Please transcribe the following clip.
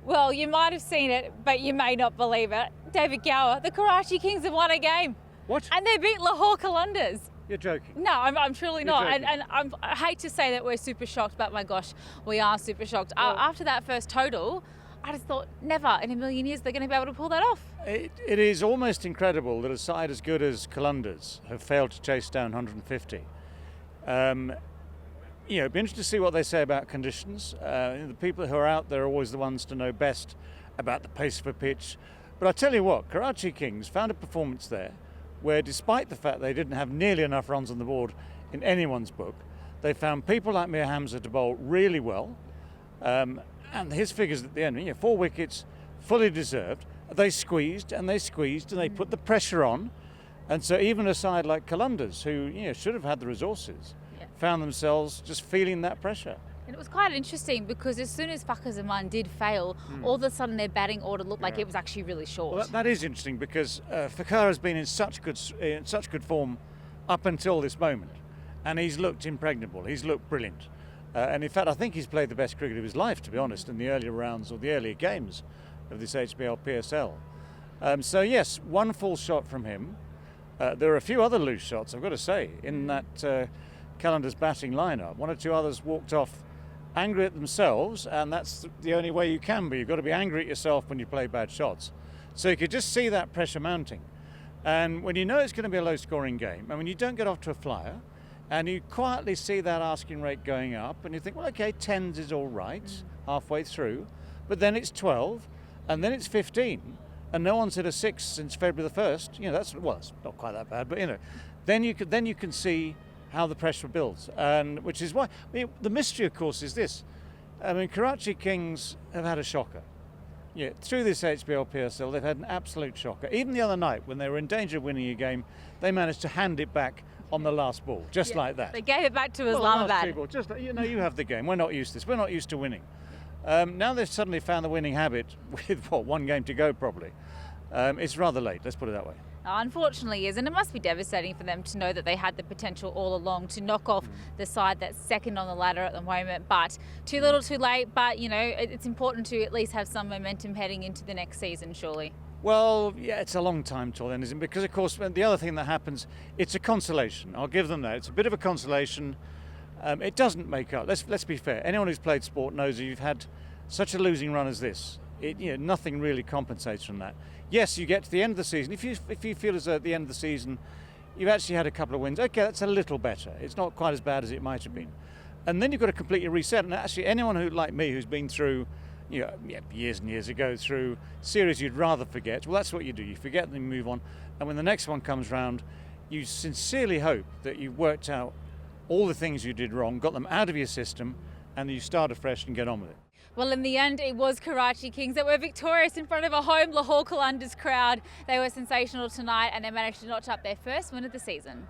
Well, you might have seen it, but you may not believe it. David Gower, the Karachi Kings have won a game. What? And they beat Lahore Qalandars. You're joking. No, I'm truly not. Joking. And I hate to say that we're super shocked, but my gosh, we are super shocked. Well, After that first total, I just thought never in a million years they're going to be able to pull that off. It is almost incredible that a side as good as Qalandars have failed to chase down 150. It'd be interesting to see what they say about conditions. The people who are out there are always the ones to know best about the pace of a pitch. But I tell you what, Karachi Kings found a performance there where, despite the fact they didn't have nearly enough runs on the board in anyone's book, they found people like Mir Hamza to bowl really well. And his figures at the end, 4 wickets, fully deserved. They squeezed and they put the pressure on. And so even a side like Qalandars, who should have had the resources, found themselves just feeling that pressure. And it was quite interesting because as soon as Fakhar Zaman did fail, all of a sudden their batting order looked like it was actually really short. Well, that is interesting because Fakhar has been in such good form up until this moment, and he's looked impregnable. He's looked brilliant, and in fact, I think he's played the best cricket of his life, to be honest, in the earlier rounds or the earlier games of this HBL PSL. So yes, one full shot from him. There are a few other loose shots, I've got to say, in that Qalandars batting lineup. 1 or 2 others walked off angry at themselves, and that's the only way you can be. You've got to be angry at yourself when you play bad shots. So you could just see that pressure mounting. And when you know it's going to be a low-scoring game, and when you don't get off to a flyer, and you quietly see that asking rate going up, and you think, well, okay, 10s is all right, halfway through, but then it's 12, and then it's 15, and no one's hit a 6 since February the 1st. It's not quite that bad, but then you can see how the pressure builds, and which is why the mystery, of course, is this. Karachi Kings have had a shocker. Through this HBL PSL, they've had an absolute shocker. Even the other night, when they were in danger of winning a game, they managed to hand it back on the last ball, just like that. They gave it back to Islamabad. You have the game. We're not used to this. We're not used to winning. Now they've suddenly found the winning habit with 1 game to go, probably. It's rather late. Let's put it that way. Unfortunately is, and it must be devastating for them to know that they had the potential all along to knock off the side that's second on the ladder at the moment, but too little too late. But it's important to at least have some momentum heading into the next season, surely. Well, yeah, it's a long time till then, isn't it? Because of course the other thing that happens, it's a consolation. I'll give them that. It's a bit of a consolation. It doesn't make up. Let's be fair. Anyone who's played sport knows that you've had such a losing run as this. Nothing really compensates from that. Yes, you get to the end of the season. If you feel as though at the end of the season you've actually had a couple of wins, okay, that's a little better. It's not quite as bad as it might have been. And then you've got to completely reset. And actually, anyone who, like me, who's been through, years and years ago, through series you'd rather forget, well, that's what you do. You forget them and move on. And when the next one comes round, you sincerely hope that you've worked out all the things you did wrong, got them out of your system, and you start afresh and get on with it. Well, in the end, it was Karachi Kings that were victorious in front of a home Lahore Qalandars crowd. They were sensational tonight, and they managed to notch up their first win of the season.